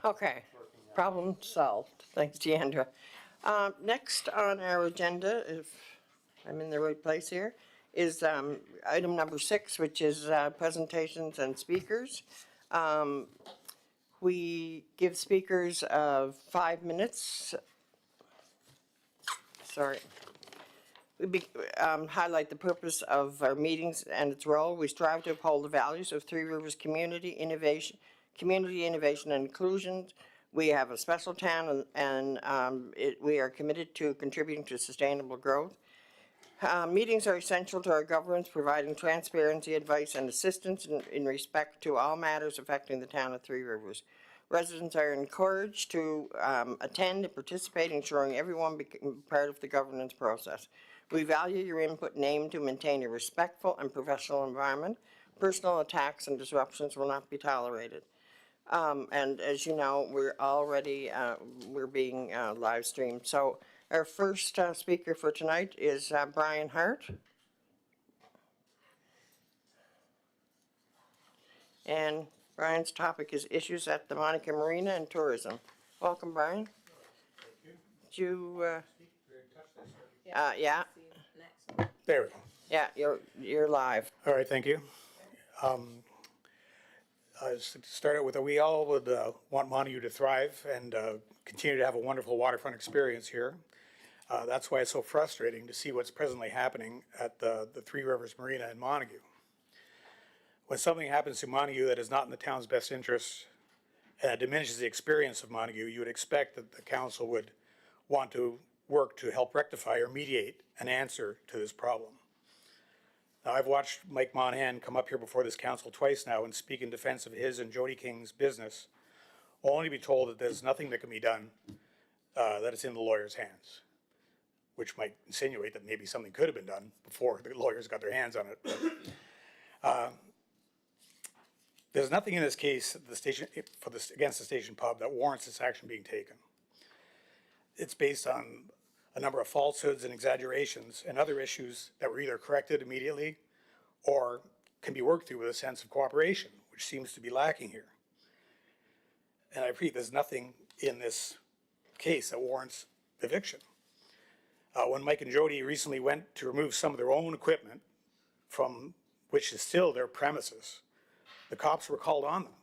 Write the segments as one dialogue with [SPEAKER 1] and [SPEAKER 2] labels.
[SPEAKER 1] Okay, problem solved. Thanks, Deandra. Next on our agenda, if I'm in the right place here, is item number 6, which is presentations and speakers. We give speakers 5 minutes. Sorry. Highlight the purpose of our meetings and its role. We strive to uphold the values of Three Rivers community innovation and inclusion. We have a special town, and we are committed to contributing to sustainable growth. Meetings are essential to our governance, providing transparency, advice, and assistance in respect to all matters affecting the town of Three Rivers. Residents are encouraged to attend and participate, ensuring everyone becomes part of the governance process. We value your input and aim to maintain a respectful and professional environment. Personal attacks and disruptions will not be tolerated. And as you know, we're already we're being live streamed. So our first speaker for tonight is Brian Hart. And Brian's topic is issues at the Monica Marina and tourism. Welcome, Brian.
[SPEAKER 2] Thank you.
[SPEAKER 1] Did you,
[SPEAKER 2] Yeah.
[SPEAKER 1] yeah,
[SPEAKER 2] There we go.
[SPEAKER 1] yeah, you're live.
[SPEAKER 2] All right, thank you. To start out with, we all would want Montague to thrive and continue to have a wonderful waterfront experience here. That's why it's so frustrating to see what's presently happening at the Three Rivers Marina in Montague. When something happens to Montague that is not in the town's best interest and it diminishes the experience of Montague, you would expect that the council would want to work to help rectify or mediate an answer to this problem. Now, I've watched Mike Monahan come up here before this council twice now and speak in defense of his and Jody King's business, only to be told that there's nothing that can be done, that it's in the lawyer's hands, which might insinuate that maybe something could have been done before the lawyers got their hands on it. But, there's nothing in this case against the station pub that warrants this action being taken. It's based on a number of falsehoods and exaggerations and other issues that were either corrected immediately or can be worked through with a sense of cooperation, which seems to be lacking here. And I repeat, there's nothing in this case that warrants eviction. When Mike and Jody recently went to remove some of their own equipment from which is still their premises, the cops were called on them.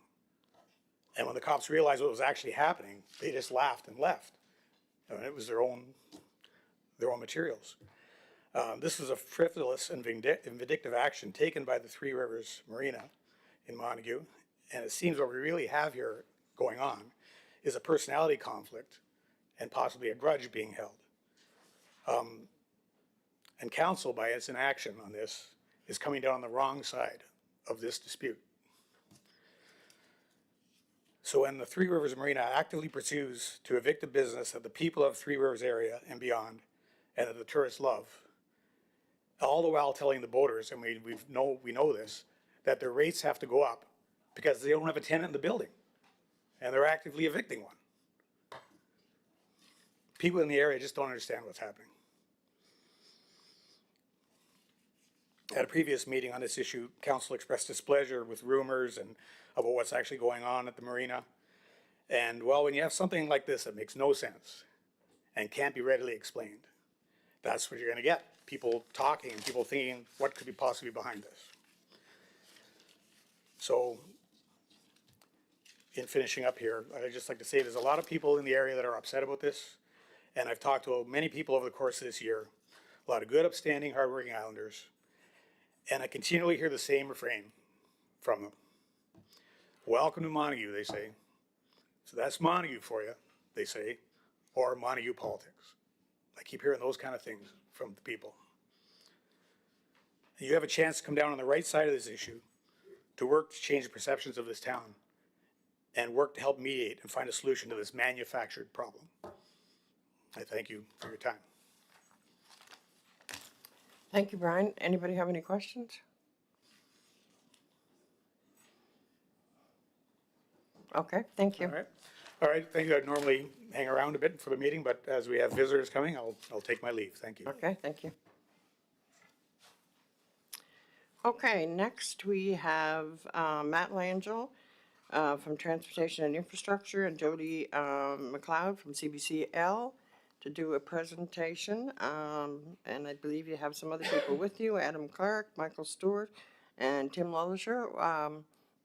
[SPEAKER 2] And when the cops realized what was actually happening, they just laughed and left. And it was their own materials. This was a frivolous and vindictive action taken by the Three Rivers Marina in Montague, and it seems what we really have here going on is a personality conflict and possibly a grudge being held. And council, by its inaction on this, is coming down on the wrong side of this dispute. So when the Three Rivers Marina actively pursues to evict a business that the people of Three Rivers area and beyond and that the tourists love, all the while telling the boaters, and we know this, that their rates have to go up because they don't have a tenant in the building and they're actively evicting one. People in the area just don't understand what's happening. At a previous meeting on this issue, council expressed displeasure with rumors and about what's actually going on at the marina. And well, when you have something like this that makes no sense and can't be readily explained, that's what you're going to get. People talking and people thinking, what could be possibly behind this? So, in finishing up here, I'd just like to say there's a lot of people in the area that are upset about this. And I've talked to many people over the course of this year, a lot of good, upstanding, hardworking Islanders. And I continually hear the same refrain from them. Welcome to Montague, they say. So that's Montague for you, they say, or Montague politics. I keep hearing those kind of things from the people. And you have a chance to come down on the right side of this issue to work to change the perceptions of this town and work to help mediate and find a solution to this manufactured problem. I thank you for your time.
[SPEAKER 1] Thank you, Brian. Anybody have any questions? Okay, thank you.
[SPEAKER 2] All right, thank you. I'd normally hang around a bit for the meeting, but as we have visitors coming, I'll take my leave. Thank you.
[SPEAKER 1] Okay, thank you. Okay, next we have Matt Langell, from Transportation and Infrastructure, and Jody McLeod from CBCL to do a presentation. And I believe you have some other people with you, Adam Clark, Michael Stewart, and Tim Lollisher.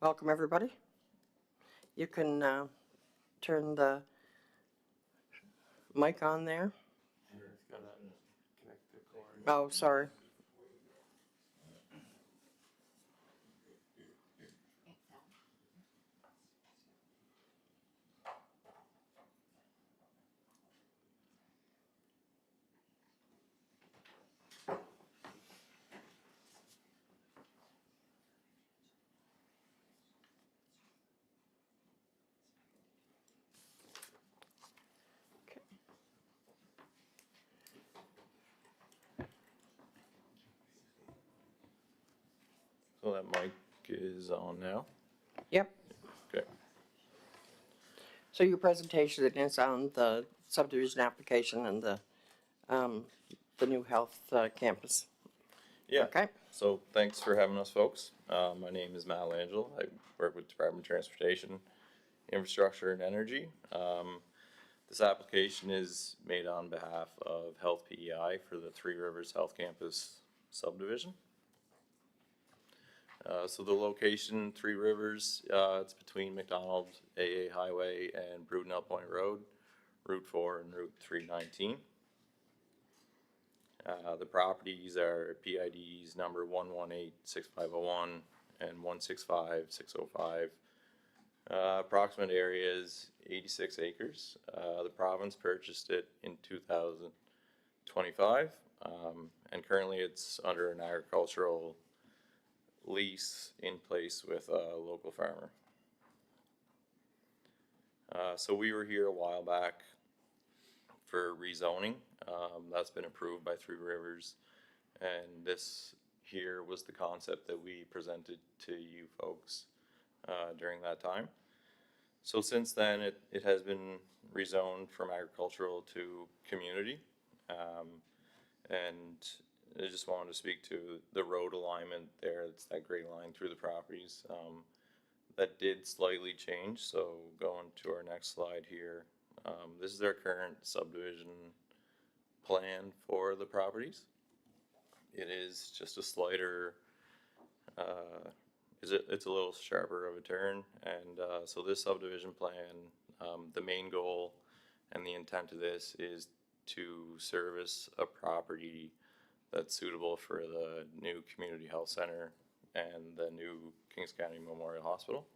[SPEAKER 1] Welcome, everybody. You can turn the mic on there. Oh, sorry.
[SPEAKER 3] So that mic is on now.
[SPEAKER 1] Yep.
[SPEAKER 3] Okay.
[SPEAKER 1] So your presentation is on the subdivision application and the new health campus.
[SPEAKER 3] Yeah.
[SPEAKER 1] Okay.
[SPEAKER 3] So thanks for having us, folks. My name is Matt Langell. I work with Department of Transportation, Infrastructure, and Energy. This application is made on behalf of Health PEI for the Three Rivers Health Campus subdivision. So the location, Three Rivers, it's between McDonald AA Highway and Brudenell Point Road, Route 4 and Route 319. The properties are PIDs number 1186501 and 165605. Approximate area is 86 acres. The province purchased it in 2025, and currently it's under an agricultural lease in place with a local farmer. So we were here a while back for rezoning. That's been approved by Three Rivers, and this here was the concept that we presented to you folks during that time. So since then, it has been rezoned from agricultural to community, and I just wanted to speak to the road alignment there. It's that gray line through the properties. That did slightly change, so going to our next slide here. This is our current subdivision plan for the properties. It is just a slighter, it's a little sharper of a turn, and so this subdivision plan, the main goal and the intent of this is to service a property that's suitable for the new community health center and the new Kings County Memorial Hospital.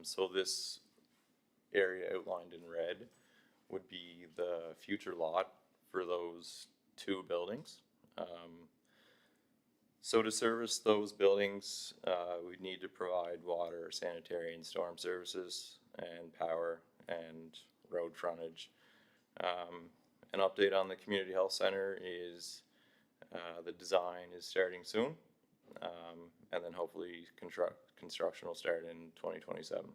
[SPEAKER 3] So this area outlined in red would be the future lot for those two buildings. So to service those buildings, we'd need to provide water, sanitary and storm services, and power and road frontage. An update on the community health center is the design is starting soon, and then hopefully construction will start in 2027.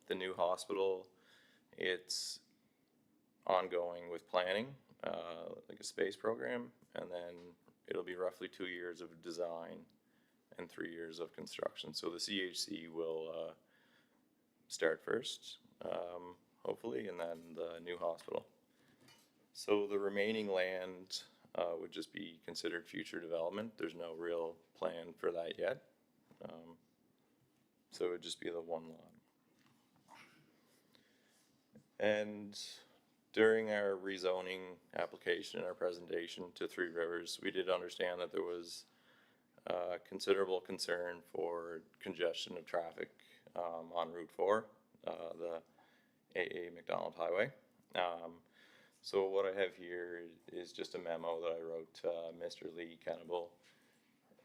[SPEAKER 3] The new hospital, it's ongoing with planning, like a space program, and then it'll be roughly 2 years of design and 3 years of construction. So the CHC will start first, hopefully, and then the new hospital. So the remaining land would just be considered future development. There's no real plan for that yet. So it would just be the one lot. And during our rezoning application and our presentation to Three Rivers, we did understand that there was considerable concern for congestion of traffic on Route 4, the AA McDonald Highway. So what I have here is just a memo that I wrote to Mr. Lee Kennable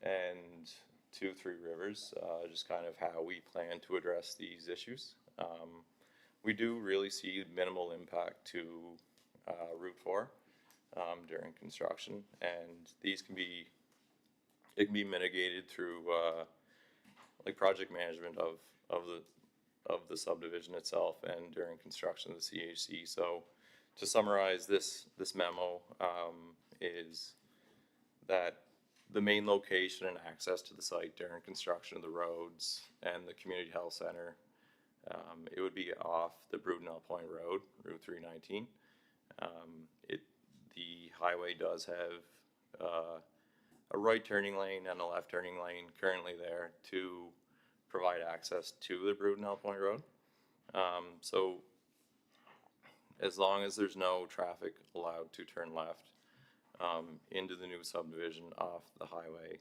[SPEAKER 3] and to Three Rivers, just kind of how we plan to address these issues. We do really see minimal impact to Route 4 during construction, and these can be mitigated through like project management of the subdivision itself and during construction of the CHC. So to summarize this memo is that the main location and access to the site during construction of the roads and the community health center. It would be off the Brudenell Point Road, Route 319. The highway does have a right turning lane and a left turning lane currently there to provide access to the Brudenell Point Road. So as long as there's no traffic allowed to turn left into the new subdivision off the highway,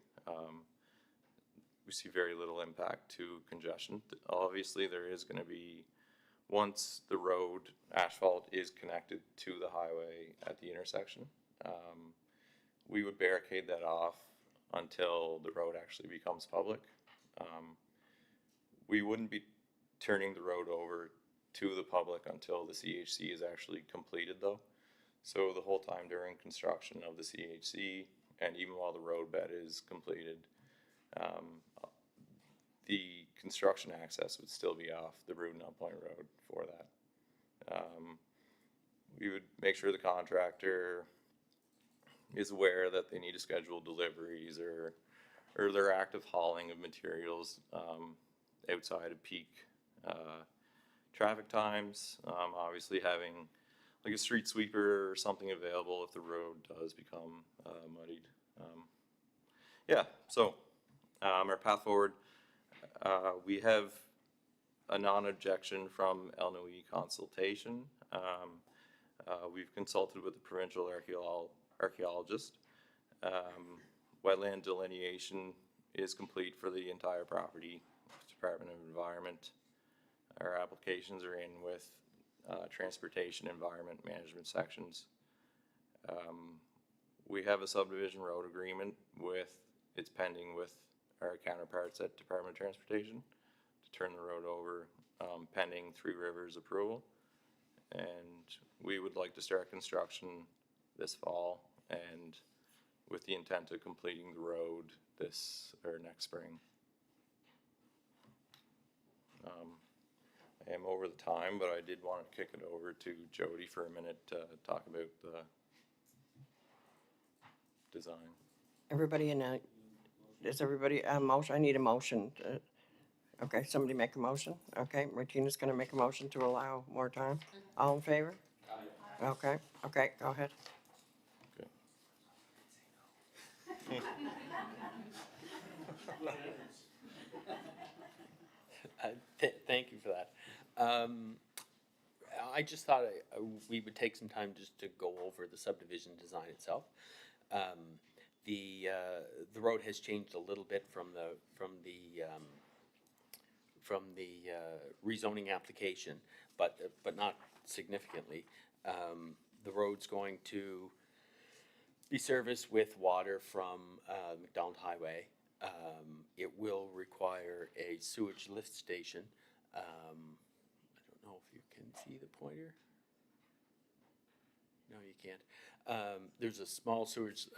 [SPEAKER 3] we see very little impact to congestion. Obviously, there is going to be, once the road asphalt is connected to the highway at the intersection, we would barricade that off until the road actually becomes public. We wouldn't be turning the road over to the public until the CHC is actually completed though. So the whole time during construction of the CHC and even while the road bed is completed, the construction access would still be off the Brudenell Point Road for that. We would make sure the contractor is aware that they need to schedule deliveries or their active hauling of materials outside of peak traffic times. Obviously having like a street sweeper or something available if the road does become muddied. So our path forward, we have a non-objection from LNOE consultation. We've consulted with the provincial archaeologist. Wetland delineation is complete for the entire property. Department of Environment. Our applications are in with transportation environment management sections. We have a subdivision road agreement it's pending with our counterparts at Department of Transportation to turn the road over pending Three Rivers approval. And we would like to start construction this fall and with the intent of completing the road this or next spring. I am over the time, but I did want to kick it over to Jody for a minute to talk about the design.
[SPEAKER 1] Everybody is everybody a motion? I need a motion. Okay, somebody make a motion. Okay, Martina's gonna make a motion to allow more time. All in favor? Okay, go ahead.
[SPEAKER 3] Okay.
[SPEAKER 4] Thank you for that. I just thought we would take some time just to go over the subdivision design itself. The road has changed a little bit from the rezoning application, but not significantly. The road's going to be serviced with water from McDonald Highway. It will require a sewage lift station. I don't know if you can see the pointer. No, you can't. There's a small sewage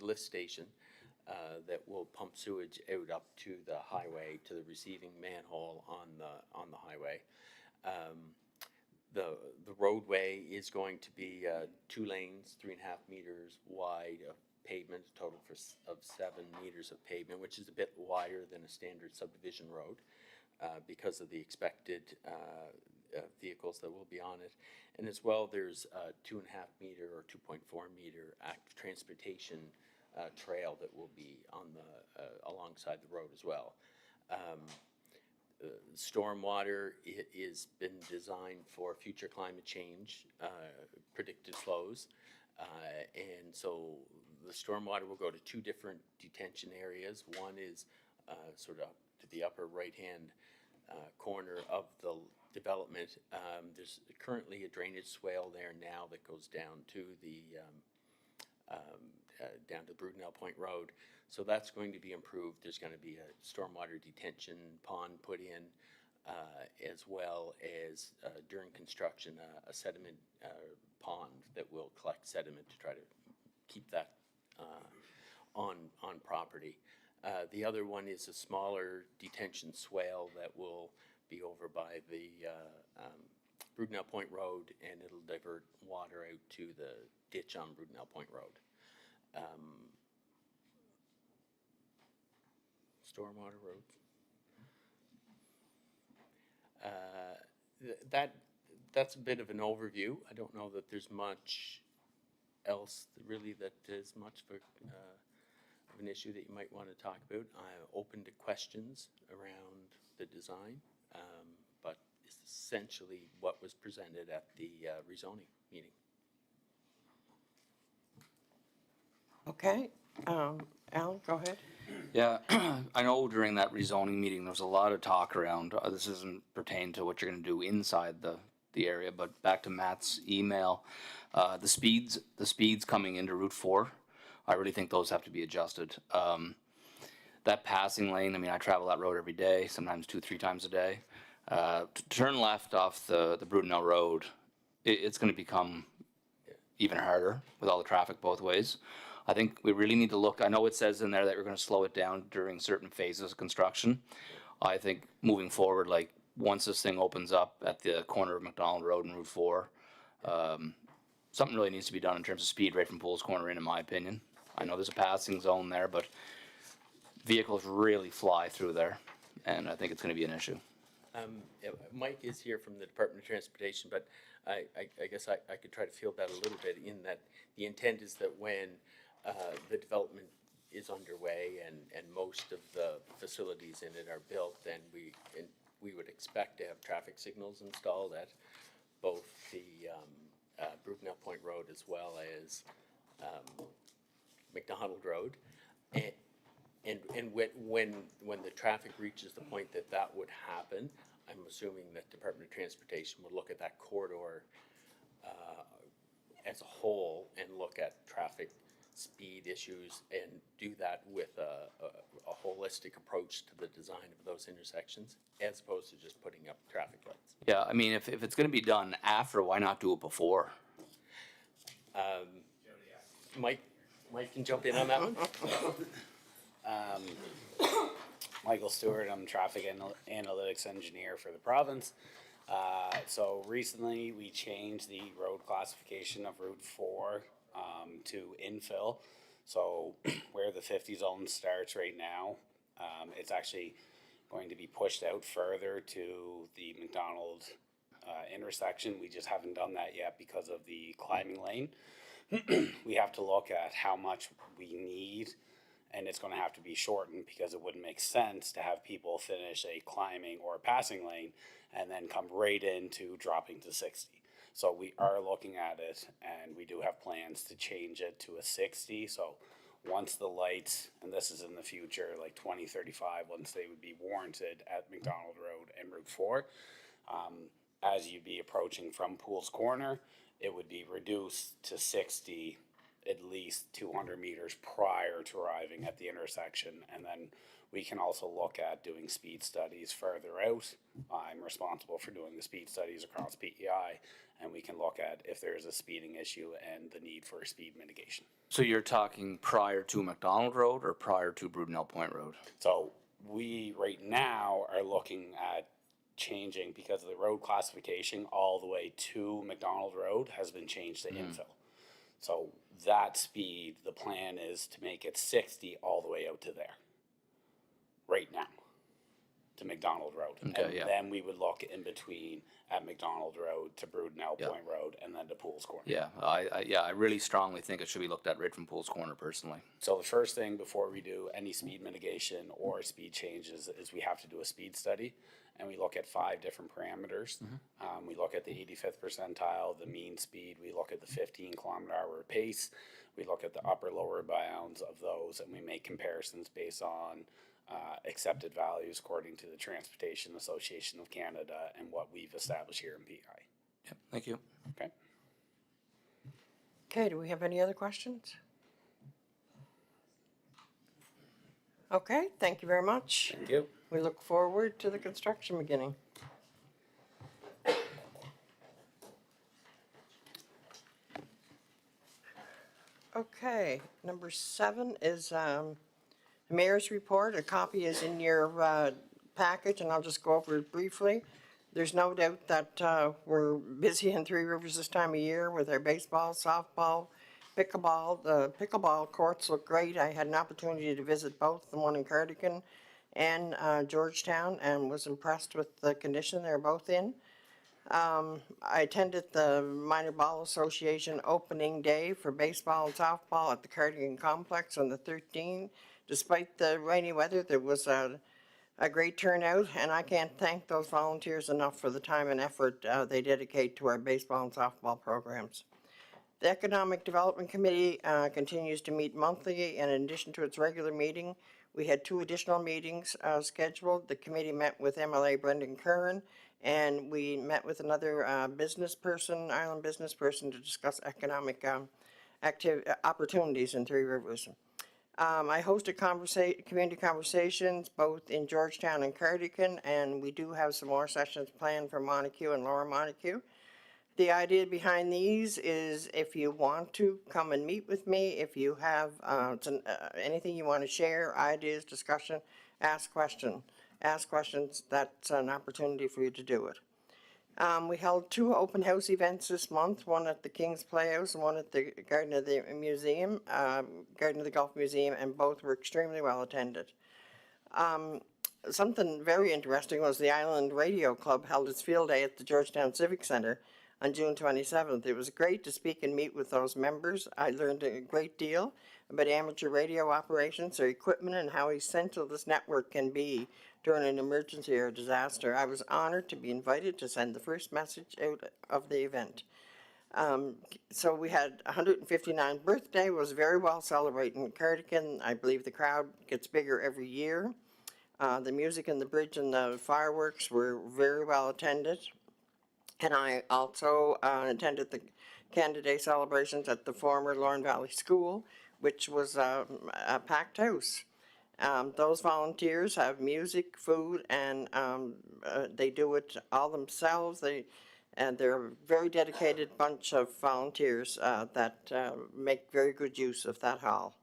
[SPEAKER 4] lift station that will pump sewage out up to the highway, to the receiving manhole on the highway. The roadway is going to be 2 lanes, 3.5 meters wide of pavement, a total of 7 meters of pavement, which is a bit wider than a standard subdivision road because of the expected vehicles that will be on it. And as well, there's a 2.5 meter or 2.4 meter active transportation trail that will be on alongside the road as well. Stormwater is been designed for future climate change, predicted flows, and so the stormwater will go to 2 different detention areas. One is sort of to the upper right-hand corner of the development. There's currently a drainage swale there now that goes down to the Brudenell Point Road. So that's going to be improved. There's going to be a stormwater detention pond put in, as well as during construction a sediment pond that will collect sediment to try to keep that on property. The other one is a smaller detention swale that will be over by the Brudenell Point Road, and it'll divert water out to the ditch on Brudenell Point Road. stormwater roads. That's a bit of an overview. I don't know that there's much else really that is much of an issue that you might want to talk about. I'm open to questions around the design, but it's essentially what was presented at the rezoning meeting.
[SPEAKER 1] Okay, Alan, go ahead.
[SPEAKER 5] Yeah, I know during that rezoning meeting, there was a lot of talk around, this doesn't pertain to what you're gonna do inside the area, but back to Matt's email, the speeds coming into Route 4, I really think those have to be adjusted. That passing lane, I mean, I travel that road every day, sometimes 2-3 times a day. To turn left off the Brudenell Road, it's gonna become even harder with all the traffic both ways. I think we really need to look, I know it says in there that we're gonna slow it down during certain phases of construction. I think moving forward, like, once this thing opens up at the corner of McDonald Road and Route 4, something really needs to be done in terms of speed right from Pools Corner in my opinion. I know there's a passing zone there, but vehicles really fly through there, and I think it's gonna be an issue.
[SPEAKER 4] Yeah, Mike is here from the Department of Transportation, but I guess I could try to field that a little bit in that the intent is that when the development is underway and most of the facilities in it are built, then we would expect to have traffic signals installed at both the Brudenell Point Road as well as McDonald Road. And when the traffic reaches the point that would happen, I'm assuming that Department of Transportation would look at that corridor as a whole and look at traffic speed issues and do that with a holistic approach to the design of those intersections, as opposed to just putting up traffic lights.
[SPEAKER 5] Yeah, I mean, if it's gonna be done after, why not do it before?
[SPEAKER 4] Mike can jump in on that one.
[SPEAKER 6] Michael Stewart, I'm traffic analytics engineer for the province. So recently we changed the road classification of Route 4 to infill. So where the 50 zone starts right now, it's actually going to be pushed out further to the McDonald intersection. We just haven't done that yet because of the climbing lane. We have to look at how much we need, and it's going to have to be shortened because it wouldn't make sense to have people finish a climbing or a passing lane and then come right into dropping to 60. So we are looking at it, and we do have plans to change it to a 60. So once the lights, and this is in the future, like 2035, once they would be warranted at McDonald Road and Route 4, as you'd be approaching from Pools Corner, it would be reduced to 60 at least 200 meters prior to arriving at the intersection. And then we can also look at doing speed studies further out. I'm responsible for doing the speed studies across PEI, and we can look at if there's a speeding issue and the need for speed mitigation.
[SPEAKER 5] So you're talking prior to McDonald Road or prior to Brudenell Point Road?
[SPEAKER 6] So we right now are looking at changing, because of the road classification all the way to McDonald Road has been changed to infill. So that speed, the plan is to make it 60 all the way out to there. Right now, to McDonald Road.
[SPEAKER 5] Okay,
[SPEAKER 6] and
[SPEAKER 5] yeah.
[SPEAKER 6] then we would look in between at McDonald Road to Brudenell Point Road and then to Pools Corner.
[SPEAKER 5] Yeah, I really strongly think it should be looked at right from Pools Corner personally.
[SPEAKER 6] So the first thing before we do any speed mitigation or speed changes is we have to do a speed study, and we look at 5 different parameters. We look at the 85th percentile, the mean speed, we look at the 15-kilometer-hour pace, we look at the upper lower bounds of those, and we make comparisons based on accepted values according to the Transportation Association of Canada and what we've established here in PEI.
[SPEAKER 5] Yep, thank you.
[SPEAKER 6] Okay.
[SPEAKER 1] Okay, do we have any other questions? Okay, thank you very much.
[SPEAKER 6] Thank you.
[SPEAKER 1] We look forward to the construction beginning. Okay, number 7 is the mayor's report. A copy is in your package, and I'll just go over it briefly. There's no doubt that we're busy in Three Rivers this time of year with our baseball, softball, pickleball. The pickleball courts look great. I had an opportunity to visit both, the one in Cardigan and Georgetown, and was impressed with the condition they're both in. I attended the Minor Ball Association opening day for baseball and softball at the Cardigan Complex on the 13th. Despite the rainy weather, there was a great turnout, and I can't thank those volunteers enough for the time and effort they dedicate to our baseball and softball programs. The Economic Development Committee continues to meet monthly, and in addition to its regular meeting, we had 2 additional meetings scheduled. The committee met with MLA Brendan Curran, and we met with another island business person, to discuss economic opportunities in Three Rivers. I hosted community conversations both in Georgetown and Cardigan, and we do have some more sessions planned for Montague and Lower Montague. The idea behind these is if you want to come and meet with me, if you have anything you want to share, ideas, discussion, ask questions, that's an opportunity for you to do it. We held 2 open house events this month, one at the King's Playhouse and one at the Garden of the Museum, Garden of the Gulf Museum, and both were extremely well attended. Something very interesting was the Island Radio Club held its field day at the Georgetown Civic Center on June 27th. It was great to speak and meet with those members. I learned a great deal about amateur radio operations, their equipment, and how essential this network can be during an emergency or disaster. I was honored to be invited to send the first message out of the event. So we had 159th birthday, was very well celebrated in Cardigan. I believe the crowd gets bigger every year. The music and the bridge and the fireworks were very well attended. And I also attended the Canada Day celebrations at the former Lorne Valley School, which was a packed house. Those volunteers have music, food, and they do it all themselves. They're a very dedicated bunch of volunteers that make very good use of that hall.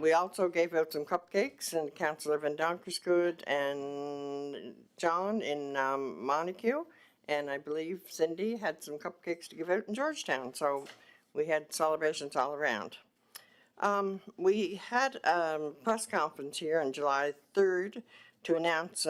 [SPEAKER 1] We also gave out some cupcakes, and Councillor Van Donkersgoed and John in Montague, and I believe Cindy had some cupcakes to give out in Georgetown, so we had celebrations all around. We had a press conference here on July 3rd to announce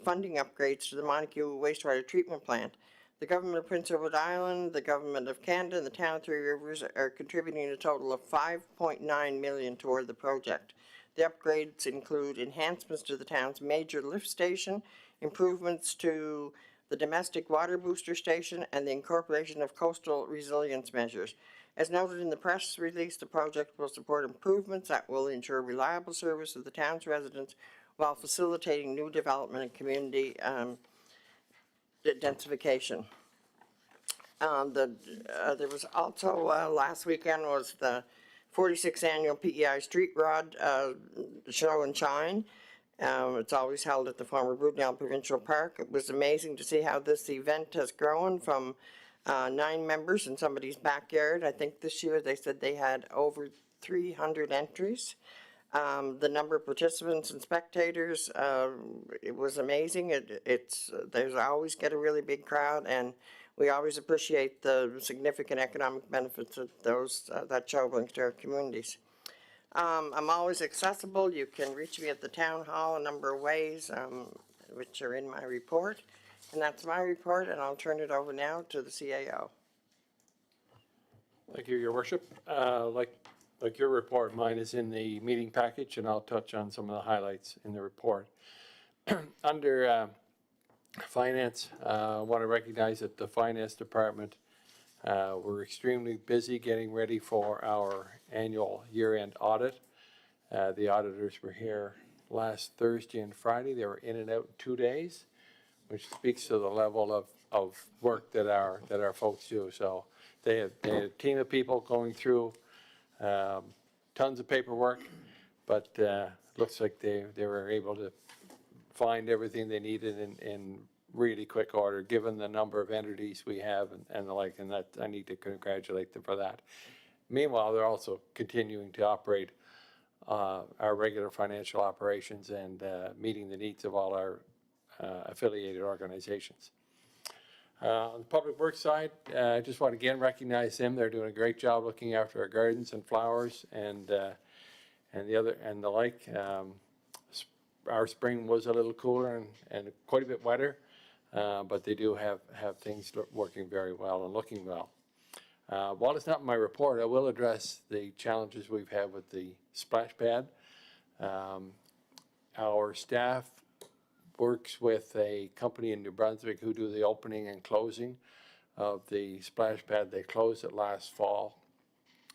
[SPEAKER 1] funding upgrades to the Montague wastewater treatment plant. The government of Prince Edward Island, the government of Canada, and the town of Three Rivers are contributing a total of $5.9 million toward the project. The upgrades include enhancements to the town's major lift station, improvements to the domestic water booster station, and the incorporation of coastal resilience measures. As noted in the press release, the project will support improvements that will ensure reliable service of the town's residents while facilitating new development and community densification. There was also, last weekend was the 46th annual PEI Street Rod Show and Shine. It's always held at the former Brudenell Provincial Park. It was amazing to see how this event has grown from 9 members in somebody's backyard. I think this year they said they had over 300 entries. The number of participants and spectators, it was amazing. There's always get a really big crowd, and we always appreciate the significant economic benefits of that show brings to our communities. I'm always accessible. You can reach me at the town hall a number of ways, which are in my report. And that's my report, and I'll turn it over now to the CAO.
[SPEAKER 7] Thank you, Your Worship. Like your report, mine is in the meeting package, and I'll touch on some of the highlights in the report. Under finance, I want to recognize that the finance department we're extremely busy getting ready for our annual year-end audit. The auditors were here last Thursday and Friday. They were in and out in 2 days, which speaks to the level of work that our folks do. So they had a team of people going through tons of paperwork, but looks like they were able to find everything they needed in really quick order, given the number of entities we have and the like, and that I need to congratulate them for that. Meanwhile, they're also continuing to operate our regular financial operations and meeting the needs of all our affiliated organizations. On the public works side, I just want to again recognize them. They're doing a great job looking after our gardens and flowers and the like. our spring was a little cooler and quite a bit wetter, but they do have things working very well and looking well. While it's not in my report, I will address the challenges we've had with the splash pad. Our staff works with a company in New Brunswick who do the opening and closing of the splash pad. They closed it last fall.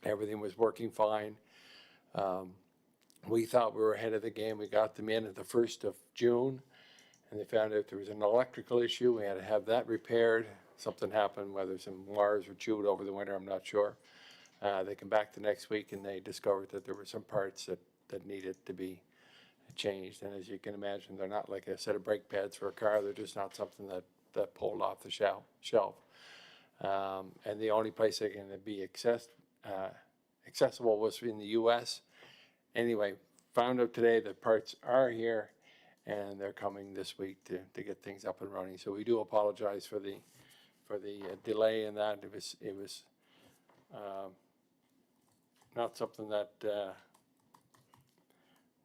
[SPEAKER 7] Everything was working fine. We thought we were ahead of the game. We got them in at the 1st of June, and they found out there was an electrical issue. We had to have that repaired. Something happened, whether some wires were chewed over the winter, I'm not sure. They come back the next week and they discovered that there were some parts that needed to be changed. And as you can imagine, they're not like a set of brake pads for a car. They're just not something that pulled off the shelf. And the only place they can be accessible was in the US. Anyway, found out today that parts are here and they're coming this week to get things up and running. So we do apologize for the delay in that. It was not something that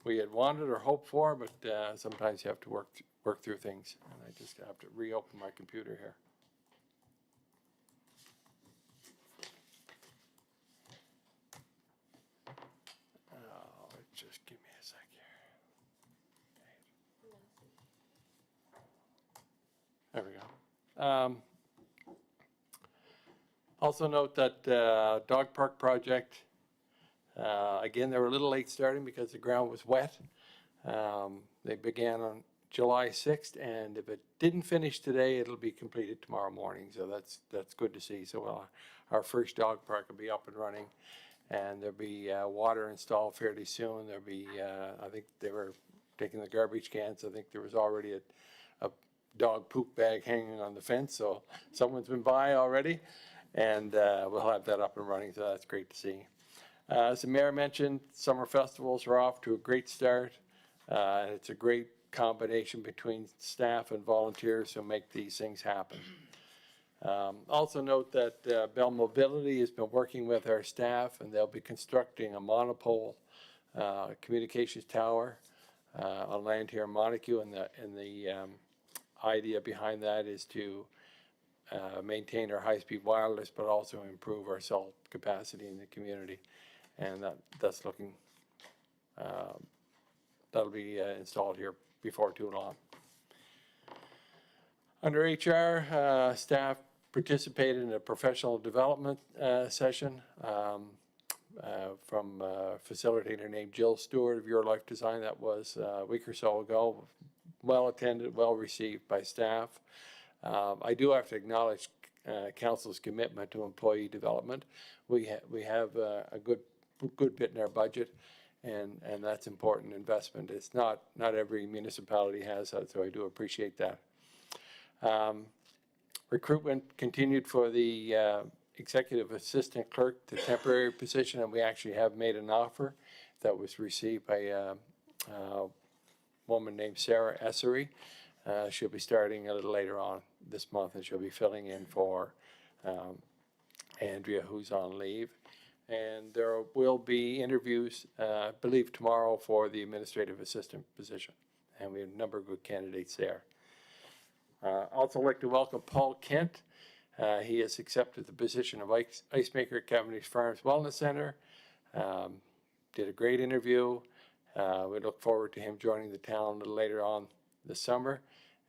[SPEAKER 7] we had wanted or hoped for, but sometimes you have to work through things. And I just have to reopen my computer here. Just give me a sec here. There we go. Also note that dog park project, again, they were a little late starting because the ground was wet. They began on July 6th, and if it didn't finish today, it'll be completed tomorrow morning. So that's good to see. So our first dog park will be up and running. And there'll be water installed fairly soon. There'll be, I think they were taking the garbage cans. I think there was already a dog poop bag hanging on the fence, so someone's been by already. And we'll have that up and running, so that's great to see. As the mayor mentioned, summer festivals are off to a great start. It's a great combination between staff and volunteers who make these things happen. Also note that Bell Mobility has been working with our staff, and they'll be constructing a monopole communications tower on land here in Montague, and the idea behind that is to maintain our high-speed wireless, but also improve our cell capacity in the community, and that's looking that'll be installed here before too long. Under HR, staff participated in a professional development session from a facilitator named Jill Stewart of Your Life Design. That was a week or so ago. Well attended, well received by staff. I do have to acknowledge council's commitment to employee development. We have a good bit in our budget, and that's important investment. It's not every municipality has that, so I do appreciate that. Recruitment continued for the executive assistant clerk, the temporary position, and we actually have made an offer that was received by a woman named Sarah Essery. She'll be starting a little later on this month, and she'll be filling in for Andrea, who's on leave. And there will be interviews, I believe tomorrow, for the administrative assistant position. And we have a number of good candidates there. Also like to welcome Paul Kent. He has accepted the position of ice maker at Cavendish Farms Wellness Center. Did a great interview. We look forward to him joining the town a little later on this summer.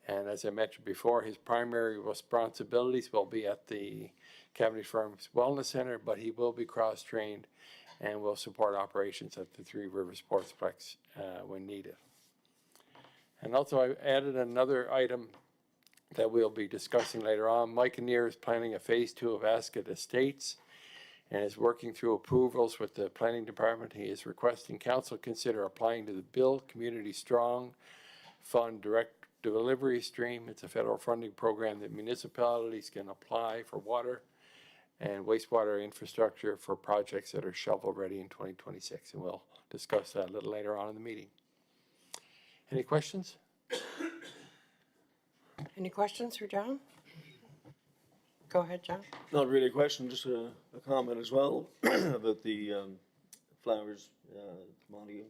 [SPEAKER 7] And as I mentioned before, his primary responsibilities will be at the Cavendish Farms Wellness Center, but he will be cross-trained and will support operations at the Three Rivers Sportsplex when needed. And also I added another item that we'll be discussing later on. Mike Anir is planning a phase 2 of Ascot Estates and is working through approvals with the planning department. He is requesting council consider applying to the Build Community Strong Fund direct delivery stream. It's a federal funding program that municipalities can apply for water and wastewater infrastructure for projects that are shovel ready in 2026. And we'll discuss that a little later on in the meeting. Any questions?
[SPEAKER 1] Any questions for John? Go ahead, John.
[SPEAKER 8] Not really a question, just a comment as well about the flowers, Montague,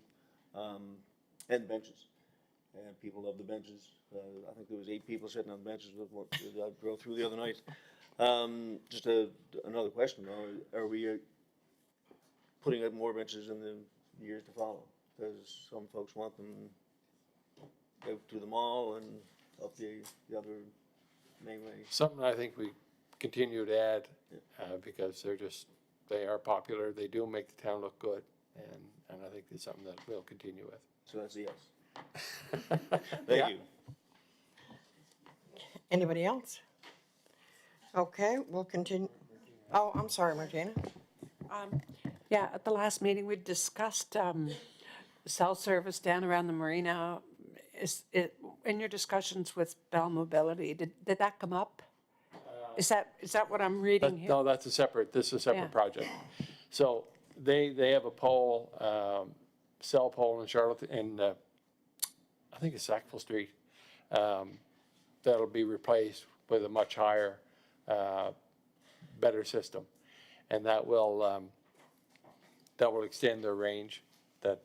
[SPEAKER 8] and benches. and people love the benches. I think there was 8 people sitting on the benches with what I drove through the other night. Just another question though, are we putting up more benches in the years to follow? Because some folks want them out to the mall and up the other main way.
[SPEAKER 7] Something I think we continue to add, because they are popular, they do make the town look good, and I think it's something that we'll continue with.
[SPEAKER 8] So that's a yes. Thank you.
[SPEAKER 1] Anybody else? Okay, we'll continue. Oh, I'm sorry, Martina.
[SPEAKER 9] Yeah, at the last meeting, we discussed cell service down around the marina. Is it, in your discussions with Bell Mobility, did that come up? Is that what I'm reading here?
[SPEAKER 7] No, this is a separate
[SPEAKER 9] Yeah.
[SPEAKER 7] project. So they have a pole, cell pole in Charlotte, I think it's Sackville Street, that'll be replaced with a much higher, better system. And that will extend their range than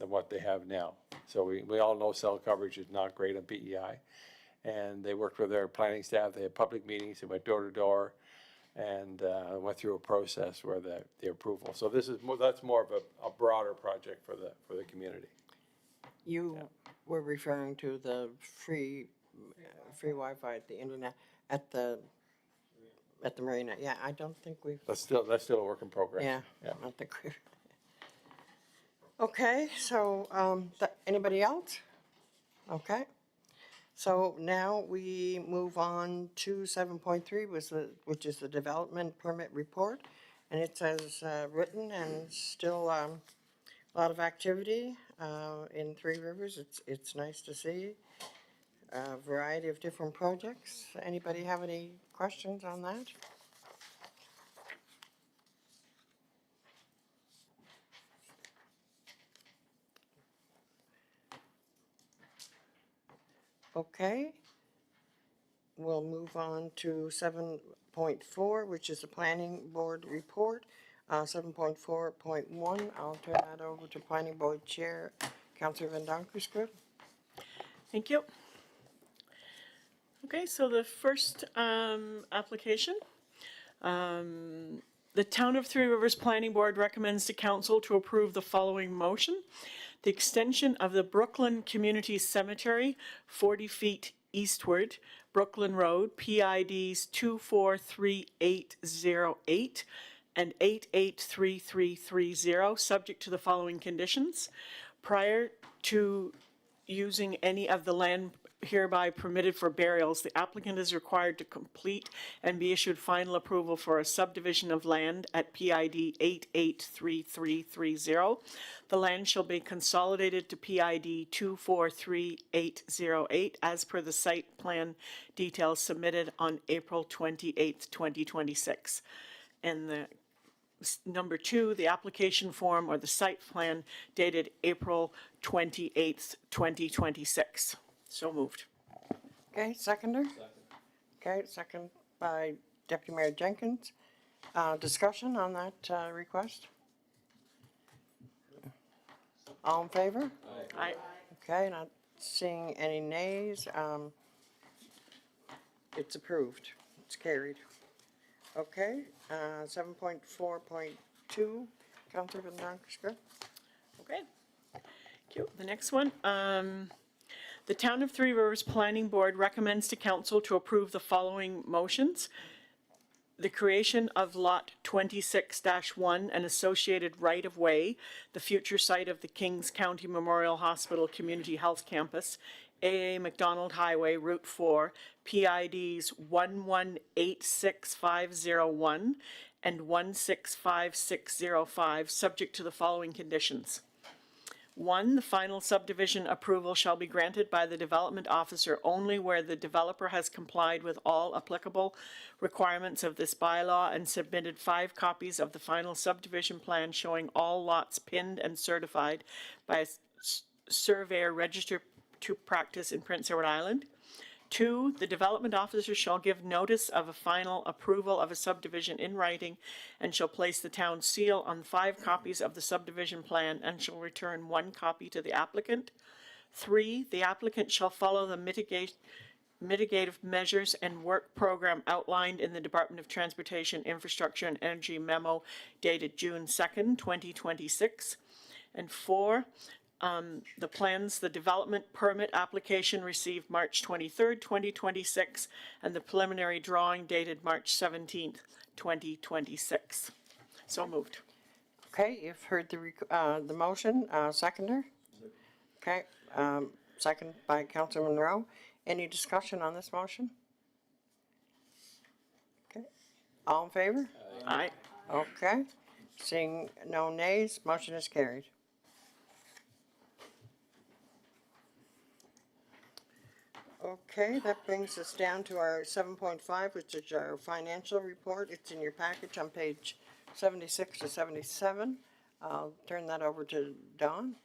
[SPEAKER 7] what they have now. So we all know cell coverage is not great on PEI. And they worked with their planning staff, they had public meetings, they went door to door, and went through a process where the approval. So that's more of a broader project for the community.
[SPEAKER 1] You were referring to the free Wi-Fi at the internet, at the marina. Yeah, I don't think we've,
[SPEAKER 7] That's still a work in progress.
[SPEAKER 1] yeah,
[SPEAKER 7] Yeah.
[SPEAKER 1] I don't think we've. Okay, so, anybody else? Okay. So now we move on to 7.3, which is the development permit report. And it says, written and still, a lot of activity, in Three Rivers. It's nice to see a variety of different projects. Anybody have any questions on that? Okay. We'll move on to 7.4, which is the planning board report. 7.4.1, I'll turn that over to planning board chair, Councillor Van Donkersgoed.
[SPEAKER 10] Thank you. Okay, so the first application. The Town of Three Rivers Planning Board recommends to council to approve the following motion. The extension of the Brooklyn Community Cemetery 40 feet eastward, Brooklyn Road, PIDs 243808 and 883330, subject to the following conditions. Prior to using any of the land hereby permitted for burials, the applicant is required to complete and be issued final approval for a subdivision of land at PID 883330. The land shall be consolidated to PID 243808 as per the site plan details submitted on April 28th, 2026. And the number 2, the application form or the site plan dated April 28th, 2026. So moved.
[SPEAKER 1] Okay, seconder? Okay, second by Deputy Mayor Jenkins. Discussion on that request? All in favor?
[SPEAKER 10] Aye.
[SPEAKER 1] Okay, not seeing any nays. It's approved. It's carried. Okay, 7.4.2, Councillor Van Donkersgoed.
[SPEAKER 10] Okay. Thank you. The next one, the Town of Three Rivers Planning Board recommends to council to approve the following motions. The creation of Lot 26-1, an associated right-of-way, the future site of the Kings County Memorial Hospital Community Health Campus, AA McDonald Highway, Route 4, PIDs 1186501 and 165605, subject to the following conditions. 1, the final subdivision approval shall be granted by the development officer only where the developer has complied with all applicable requirements of this bylaw and submitted 5 copies of the final subdivision plan showing all lots pinned and certified by a surveyor registered to practice in Prince Edward Island. 2, the development officer shall give notice of a final approval of a subdivision in writing and shall place the town seal on 5 copies of the subdivision plan and shall return 1 copy to the applicant. 3, the applicant shall follow the mitigative measures and work program outlined in the Department of Transportation, Infrastructure and Energy memo dated June 2nd, 2026. And 4, the development permit application received March 23rd, 2026, and the preliminary drawing dated March 17th, 2026. So moved.
[SPEAKER 1] Okay, you've heard the motion, seconder? Okay, second by Councilor Monroe. Any discussion on this motion? Okay, all in favor?
[SPEAKER 10] Aye.
[SPEAKER 1] Okay, seeing no nays, motion is carried. Okay, that brings us down to our 7.5, which is our financial report. It's in your package on page 76 to 77. I'll turn that over to Dawn.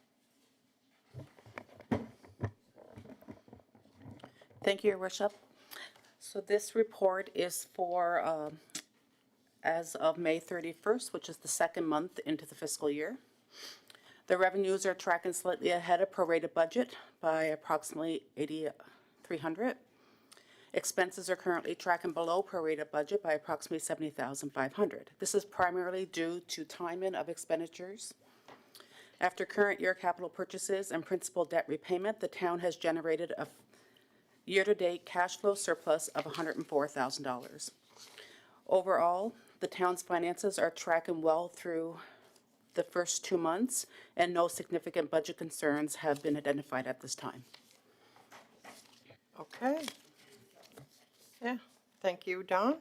[SPEAKER 11] Thank you, Your Worship. So this report is for, as of May 31st, which is the second month into the fiscal year. The revenues are tracking slightly ahead of prorated budget by approximately $8,300. Expenses are currently tracking below prorated budget by approximately $70,500. This is primarily due to timing of expenditures. After current year capital purchases and principal debt repayment, the town has generated a year-to-date cash flow surplus of $104,000. Overall, the town's finances are tracking well through the first 2 months, and no significant budget concerns have been identified at this time.
[SPEAKER 1] Okay. Yeah, thank you, Dawn.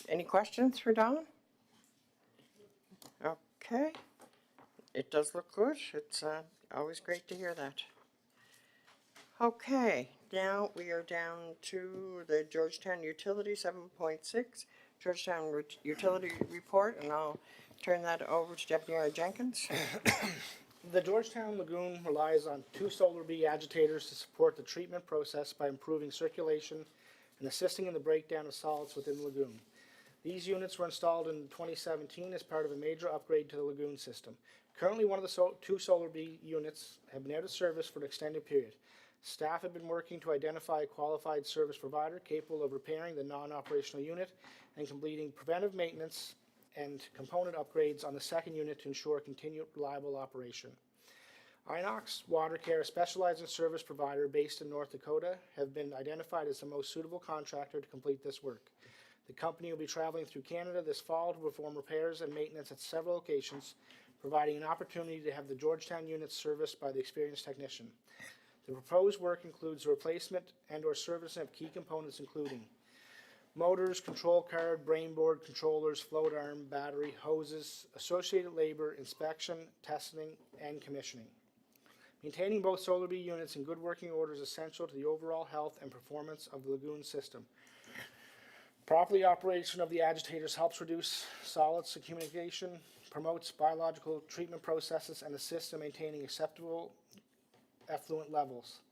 [SPEAKER 1] Any questions for Dawn? Okay. It does look good. It's always great to hear that. Okay, now we are down to the Georgetown Utility 7.6, Georgetown Utility Report, and I'll turn that over to Deputy Mayor Jenkins.
[SPEAKER 12] The Georgetown Lagoon relies on 2 solar bee agitators to support the treatment process by improving circulation and assisting in the breakdown of solids within the lagoon. These units were installed in 2017 as part of a major upgrade to the lagoon system. Currently, one of the 2 solar bee units have been out of service for an extended period. Staff have been working to identify a qualified service provider capable of repairing the non-operational unit and completing preventive maintenance and component upgrades on the second unit to ensure continued reliable operation. Inox Water Care, a specializing service provider based in North Dakota, have been identified as the most suitable contractor to complete this work. The company will be traveling through Canada this fall to perform repairs and maintenance at several locations, providing an opportunity to have the Georgetown units serviced by the experienced technician. The proposed work includes the replacement and/or servicing of key components including motors, control card, brainboard, controllers, float arm, battery, hoses, associated labor, inspection, testing, and commissioning. Maintaining both solar bee units in good working order is essential to the overall health and performance of the lagoon system. Properly operation of the agitators helps reduce solids accumulation, promotes biological treatment processes, and assists in maintaining acceptable effluent levels.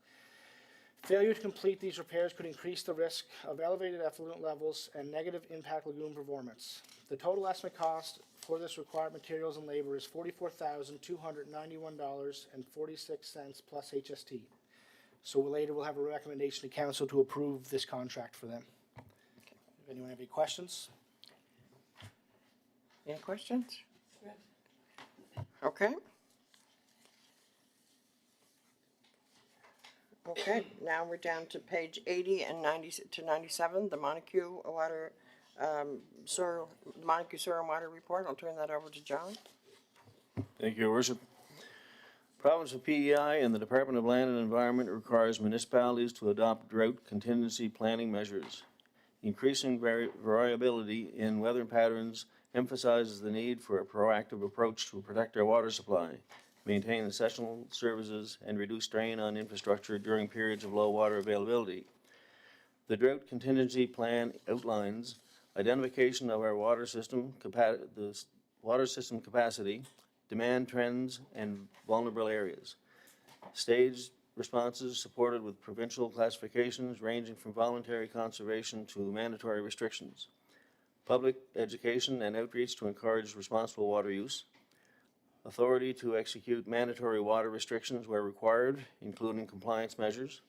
[SPEAKER 12] Failure to complete these repairs could increase the risk of elevated effluent levels and negative impact lagoon performance. The total estimate cost for this required materials and labor is $44,291.46 plus HST. So later we'll have a recommendation to council to approve this contract for them. If anyone have any questions?
[SPEAKER 1] Any questions? Okay. Okay, now we're down to page 80 and 90 to 97, the Montague Water, Montague Sewer and Water Report. I'll turn that over to John.
[SPEAKER 8] Thank you, Your Worship. Province of PEI and the Department of Land and Environment requires municipalities to adopt drought contingency planning measures. Increasing variability in weather patterns emphasizes the need for a proactive approach to protect our water supply, maintain essential services, and reduce strain on infrastructure during periods of low water availability. The Drought Contingency Plan outlines identification of our water system capacity, demand trends, and vulnerable areas. Staged responses supported with provincial classifications ranging from voluntary conservation to mandatory restrictions. Public education and outreach to encourage responsible water use. authority to execute mandatory water restrictions where required, including compliance measures,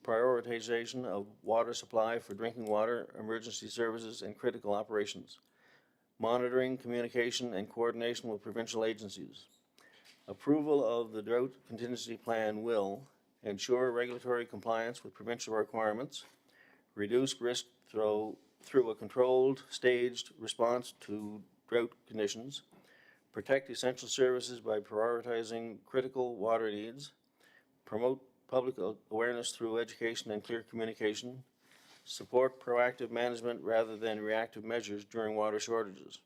[SPEAKER 8] prioritization of water supply for drinking water, emergency services, and critical operations, monitoring, communication, and coordination with provincial agencies. Approval of the drought contingency plan will ensure regulatory compliance with provincial requirements, reduce risk through a controlled, staged response to drought conditions, protect essential services by prioritizing critical water needs, promote public awareness through education and clear communication, support proactive management rather than reactive measures during water shortages.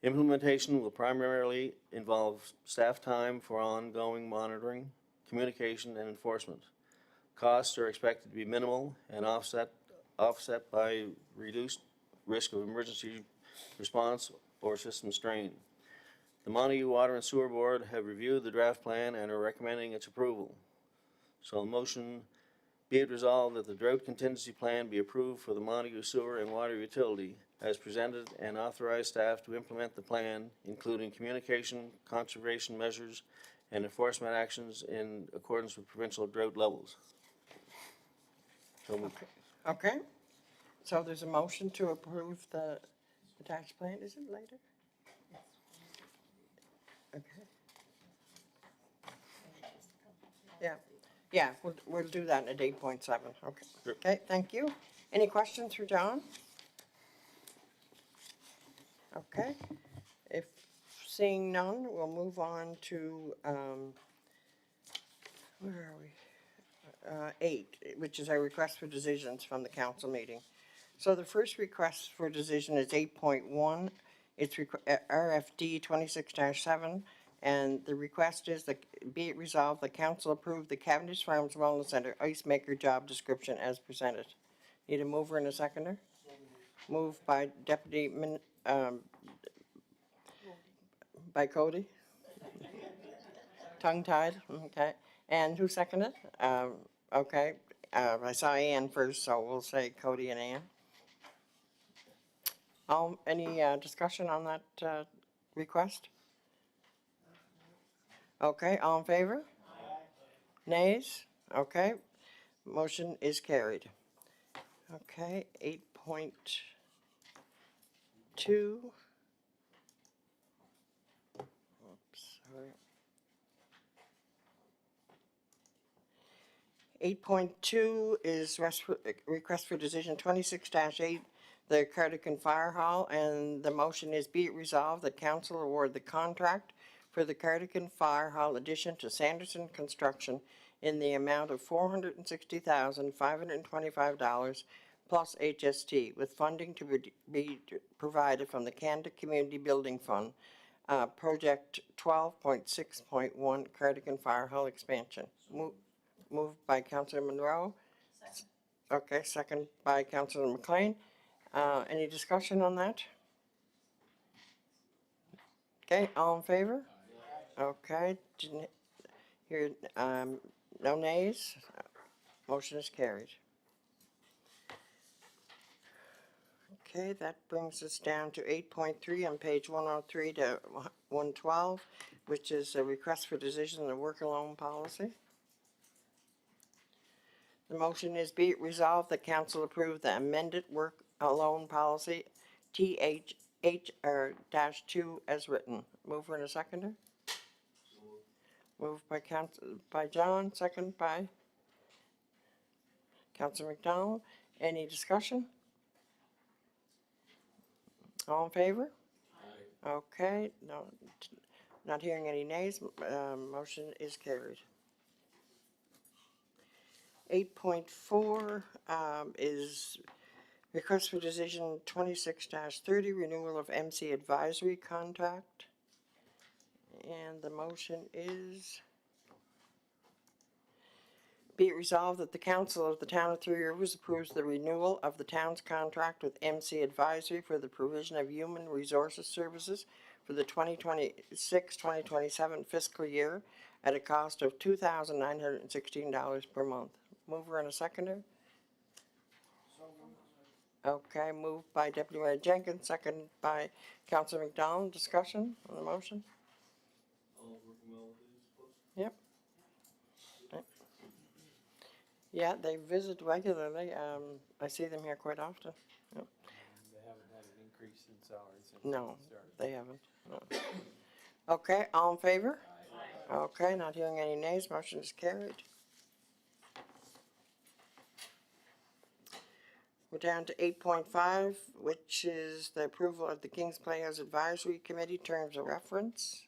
[SPEAKER 8] Implementation will primarily involve staff time for ongoing monitoring, communication, and enforcement. Costs are expected to be minimal and offset by reduced risk of emergency response or system strain. The Montague Water and Sewer Board have reviewed the draft plan and are recommending its approval. So the motion, be it resolved that the drought contingency plan be approved for the Montague Sewer and Water Utility as presented, and authorize staff to implement the plan, including communication, conservation measures, and enforcement actions in accordance with provincial drought levels. So moved.
[SPEAKER 1] Okay, so there's a motion to approve the tax plan, is it later? Okay. Yeah, we'll do that at 8.7, okay.
[SPEAKER 8] Sure.
[SPEAKER 1] Okay, thank you. Any questions for John? Okay, if seeing none, we'll move on to, where are we? 8, which is our request for decisions from the council meeting. So the first request for decision is 8.1. It's RFD 26-7, and the request is that be it resolved, the council approve the Cavendish Farms Wellness Center ice maker job description as presented. Need a mover and a seconder? Moved by Deputy by Cody. Tongue-tied, okay. And who seconded? Okay, I saw Ann first, so we'll say Cody and Ann. Any discussion on that request? Okay, all in favor? Nays? Okay, motion is carried. Okay, 8.2. Oops, sorry. 8.2 is request for decision 26-8, the Cardigan Fire Hall, and the motion is be it resolved that council award the contract for the Cardigan Fire Hall addition to Sanderson Construction in the amount of $460,525 plus HST, with funding to be provided from the Canada Community Building Fund, Project 12.6.1 Cardigan Fire Hall expansion. Moved by Councillor Monroe. Okay, second by Councillor McLean. Any discussion on that? Okay, all in favor? Okay, didn't hear, no nays? Motion is carried. Okay, that brings us down to 8.3 on page 103 to 112, which is a request for decision on the work alone policy. The motion is be it resolved that council approve the amended work alone policy THR-2 as written. Mover and a seconder? Moved by John, second by Councillor McDonald. Any discussion? All in favor? Aye. Okay, no, not hearing any nays, motion is carried. 8.4 is request for decision 26-30, renewal of MC advisory contract. And the motion is be it resolved that the council of the town of Three Rivers approves the renewal of the town's contract with MC Advisory for the provision of human resources services for the 2026-2027 fiscal year at a cost of $2,916 per month. Mover and a seconder? Okay, moved by Deputy Mayor Jenkins, second by Councillor McDonald. Discussion on the motion? Yep. Yep. Yeah, they visit regularly. I see them here quite often. Yep.
[SPEAKER 7] They haven't had an increase in salaries since
[SPEAKER 1] No,
[SPEAKER 7] it started.
[SPEAKER 1] they haven't. No. Okay, all in favor? Okay, not hearing any nays, motion is carried. We're down to 8.5, which is the approval of the Kings Playhouse Advisory Committee terms of reference.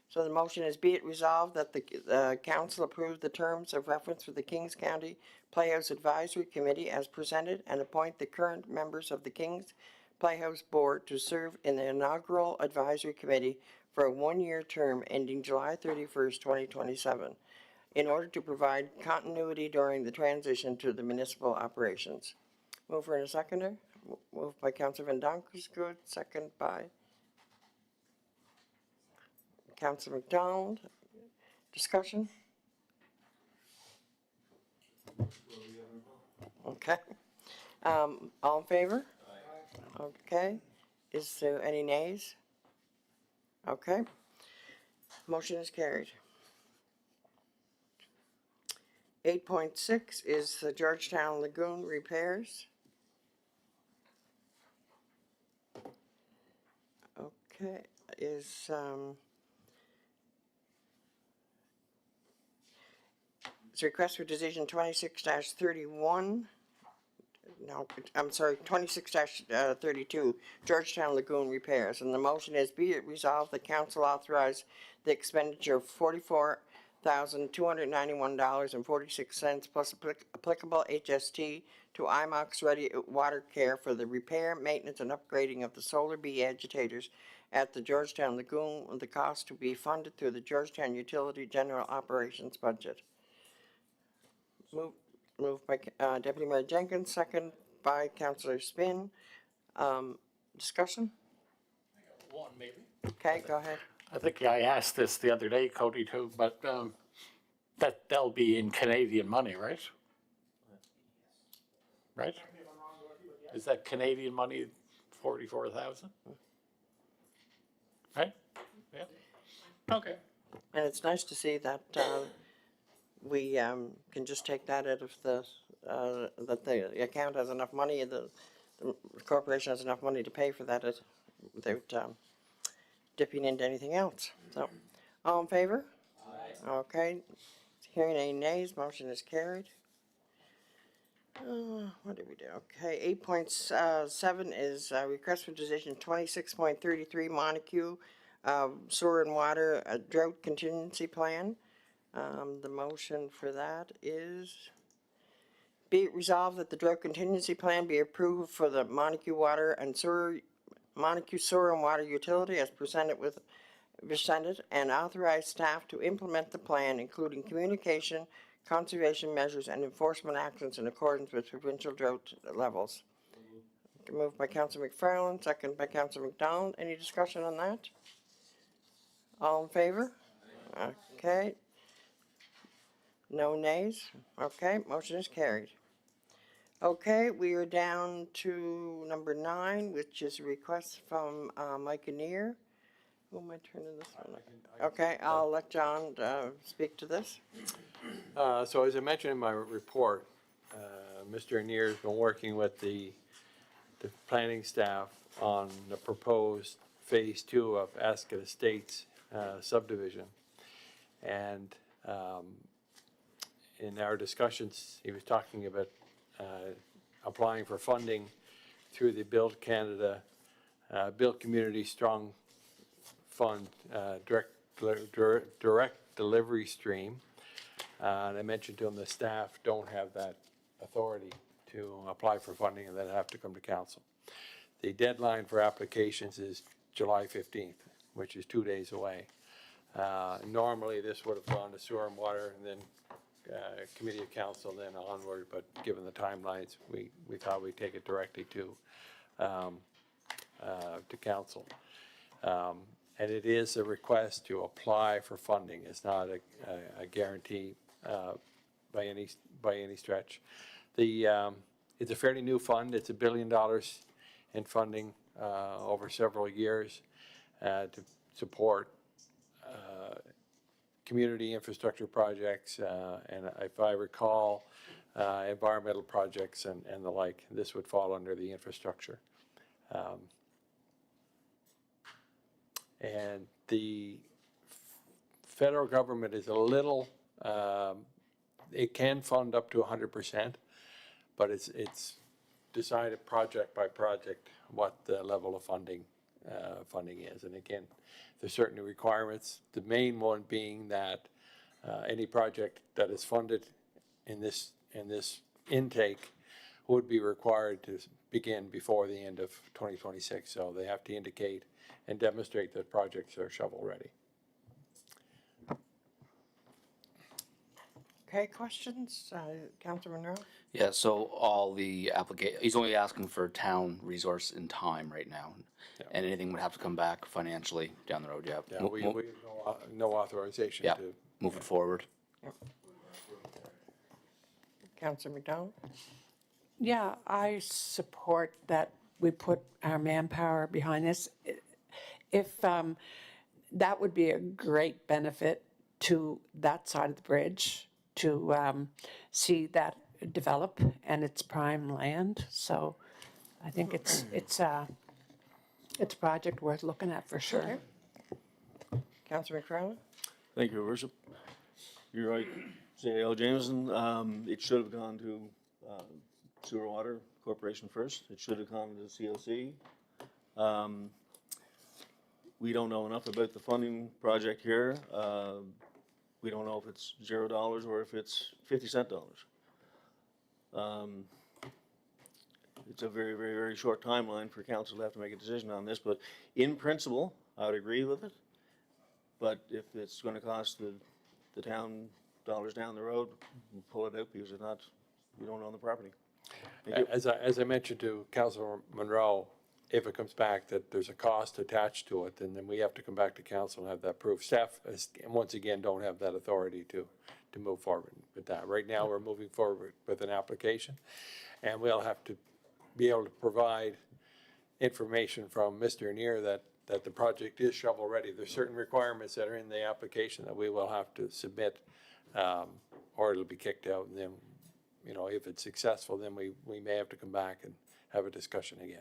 [SPEAKER 1] So the motion is, be it resolved that the council approve the terms of reference for the Kings County Playhouse Advisory Committee as presented and appoint the current members of the Kings Playhouse Board to serve in the inaugural advisory committee for a one-year term ending July 31st, 2027, in order to provide continuity during the transition to the municipal operations. Mover and a seconder. Moved by Councilor Van Donkelsgoed, second by Councilor McDonald. Discussion? Okay. All in favor? Okay. Is there any nays? Okay. Motion is carried. 8.6 is the Georgetown Lagoon repairs. Okay, it's request for decision 26-31. No, I'm sorry, 26-32, Georgetown Lagoon repairs. And the motion is, be it resolved, the council authorize the expenditure of $44,291.46 plus applicable HST to IMOX Ready Water Care for the repair, maintenance, and upgrading of the Solar Bee agitators at the Georgetown Lagoon, with the cost to be funded through the Georgetown Utility General Operations budget. Moved by Deputy Mayor Jenkins, second by Councilor Spin. Discussion?
[SPEAKER 13] One, maybe.
[SPEAKER 1] Okay, go ahead.
[SPEAKER 13] I think I asked this the other day, Cody, too, but they'll be in Canadian money, right? Right? Is that Canadian money, 44,000? Right? Yeah. Okay.
[SPEAKER 1] And it's nice to see that we can just take that out of the, that the account has enough money, the corporation has enough money to pay for that without dipping into anything else. So, all in favor? Aye. Okay. Hearing any nays, motion is carried. What did we do? Okay, 8.7 is request for decision 26.33 Montague sewer and water drought contingency plan. The motion for that is, be it resolved that the drought contingency plan be approved for the Montague Sewer and Water Utility as presented and authorize staff to implement the plan, including communication, conservation measures, and enforcement actions in accordance with provincial drought levels. Moved by Councilor McFarland, second by Councilor McDonald. Any discussion on that? All in favor? Okay. No nays? Okay, motion is carried. Okay, we are down to number 9, which is a request from Mike Anier. Who am I turning this one? Okay, I'll let John speak to this.
[SPEAKER 7] So as I mentioned in my report, Mr. Anier has been working with the planning staff on the proposed phase 2 of Ascot Estates subdivision. And in our discussions, he was talking about applying for funding through the Build Canada, Build Community Strong Fund direct delivery stream. And I mentioned to him the staff don't have that authority to apply for funding, and then have to come to council. The deadline for applications is July 15th, which is 2 days away. Normally, this would have gone to sewer and water, and then committee of council, then onward, but given the timelines, we thought we'd take it directly to council. And it is a request to apply for funding. It's not a guarantee by any stretch. It's a fairly new fund. It's $1 billion in funding over several years to support community infrastructure projects, and if I recall, environmental projects and the like. This would fall under the infrastructure. And the federal government is a little, it can fund up to 100%, but it's decided project by project what the level of funding is. And again, there's certain requirements, the main one being that any project that is funded in this intake would be required to begin before the end of 2026. So they have to indicate and demonstrate that projects are shovel-ready.
[SPEAKER 1] Okay, questions? Councilor Monroe?
[SPEAKER 5] Yeah, so all the he's only asking for town resource in time right now. And anything would have to come back financially down the road, yeah.
[SPEAKER 7] Yeah, we have no authorization
[SPEAKER 5] Yeah,
[SPEAKER 7] to.
[SPEAKER 5] move it forward.
[SPEAKER 1] Councilor McDonald?
[SPEAKER 9] Yeah, I support that we put our manpower behind this. If, that would be a great benefit to that side of the bridge, to see that develop, and it's prime land. So I think it's a project worth looking at for sure.
[SPEAKER 1] Councilor McFarland?
[SPEAKER 8] Thank you, Your Worship. You're right, J.L. Jameson. It should have gone to Sewer Water Corporation first. It should have gone to the COC. We don't know enough about the funding project here. We don't know if it's $0 or if it's 50 cent dollars. It's a very, very, very short timeline for council to have to make a decision on this, but in principle, I would agree with it. But if it's gonna cost the town dollars down the road, we'll pull it out because if not, we don't own the property. Thank you.
[SPEAKER 7] As I mentioned to Councilor Monroe, if it comes back that there's a cost attached to it, then we have to come back to council and have that proof. Staff, once again, don't have that authority to move forward with that. Right now, we're moving forward with an application, and we'll have to be able to provide information from Mr. Neer that the project is shovel-ready. There's certain requirements that are in the application that we will have to submit, or it'll be kicked out, and then, you know, if it's successful, then we may have to come back and have a discussion again.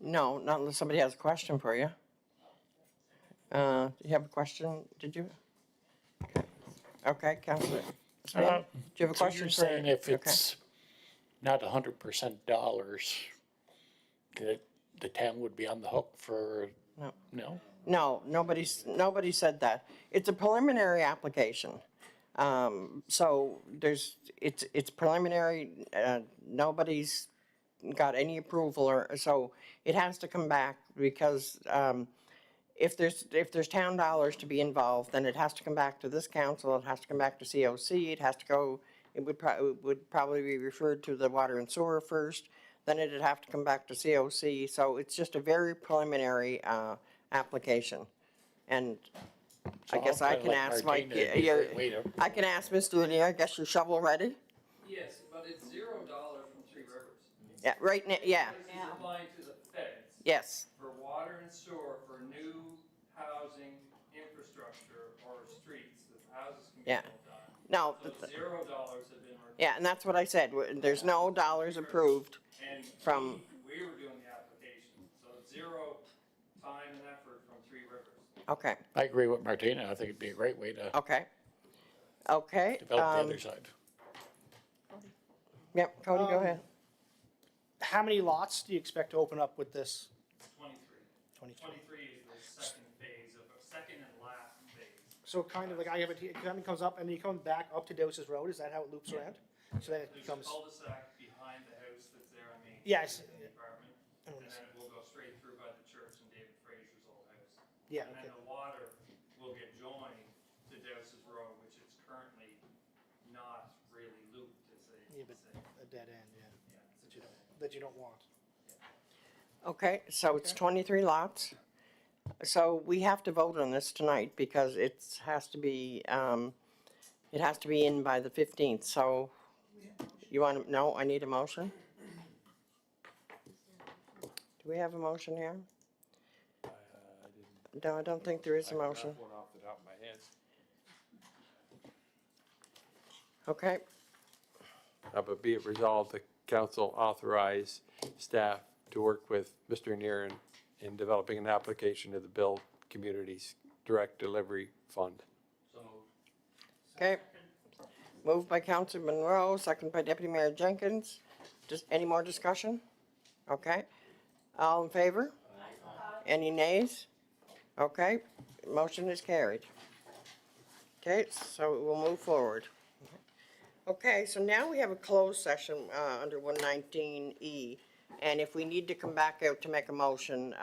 [SPEAKER 1] No, not unless somebody has a question for you. You have a question, did you? Okay, Councilor. Smith, do you have a
[SPEAKER 13] So
[SPEAKER 1] question
[SPEAKER 13] you're
[SPEAKER 1] for?
[SPEAKER 13] saying if
[SPEAKER 1] okay.
[SPEAKER 13] it's not 100% dollars, that the town would be on the hook for?
[SPEAKER 1] No.
[SPEAKER 13] No?
[SPEAKER 1] No, nobody said that. It's a preliminary application. So it's preliminary, nobody's got any approval or, so it has to come back because, if there's town dollars to be involved, then it has to come back to this council, it has to come back to COC, it has to go, it would probably be referred to the water and sewer first, then it'd have to come back to COC, so it's just a very preliminary, application. And I guess I can ask Mike, I can ask Mr. Lanier, I guess you're shovel ready?
[SPEAKER 5] Yes, but it's $0 from Three Rivers.
[SPEAKER 1] Yeah, right now, yeah,
[SPEAKER 5] This is applying to the feds.
[SPEAKER 1] yes,
[SPEAKER 5] For water and sewer, for new housing infrastructure or streets, the houses can be
[SPEAKER 1] Yeah.
[SPEAKER 5] built on.
[SPEAKER 1] no,
[SPEAKER 5] So $0 have been.
[SPEAKER 1] yeah, and that's what I said, there's no dollars approved
[SPEAKER 5] And
[SPEAKER 1] from,
[SPEAKER 5] we were doing the application, so it's zero time and effort from Three Rivers.
[SPEAKER 1] okay,
[SPEAKER 13] I agree with Martina. I think it'd be a great way to
[SPEAKER 1] okay. Okay,
[SPEAKER 13] develop the other side.
[SPEAKER 1] yep, Cody, go ahead.
[SPEAKER 12] How many lots do you expect to open up with this?
[SPEAKER 5] 23. 23 is the second phase of, second and last phase.
[SPEAKER 12] So kind of like I have it, it kind of comes up and then you come back up to Doses Road, is that how it loops around? So then it
[SPEAKER 5] There's a
[SPEAKER 12] becomes,
[SPEAKER 5] cul-de-sac behind the house that's there on Main.
[SPEAKER 12] Yes.
[SPEAKER 5] Street, the apartment, and then it will go straight through by the church and David Fraser's old house.
[SPEAKER 12] yeah,
[SPEAKER 5] And then
[SPEAKER 12] okay.
[SPEAKER 5] the water will get joined to Dowses Road, which is currently not really looped, as they
[SPEAKER 12] Yeah, but
[SPEAKER 5] say.
[SPEAKER 12] a dead end, yeah,
[SPEAKER 5] Yeah, it's a
[SPEAKER 12] that you don't want.
[SPEAKER 1] Okay, so it's 23 lots. So we have to vote on this tonight because it has to be in by the 15th. So You want, no, I need a motion. Do we have a motion here? No, I don't think there is a motion.
[SPEAKER 7] One off the top of my head.
[SPEAKER 1] Okay,
[SPEAKER 7] But be it resolved, the council authorize staff to work with Mr. Neeren in developing an application to the Build Communities Direct Delivery Fund.
[SPEAKER 1] okay. Moved by Councilor Monroe, second by Deputy Mayor Jenkins. Just, any more discussion? Okay. All in favor? Any nays? Okay, motion is carried. Okay, so we'll move forward. Okay, so now we have a closed session, under 119E. And if we need to come back out to make a motion,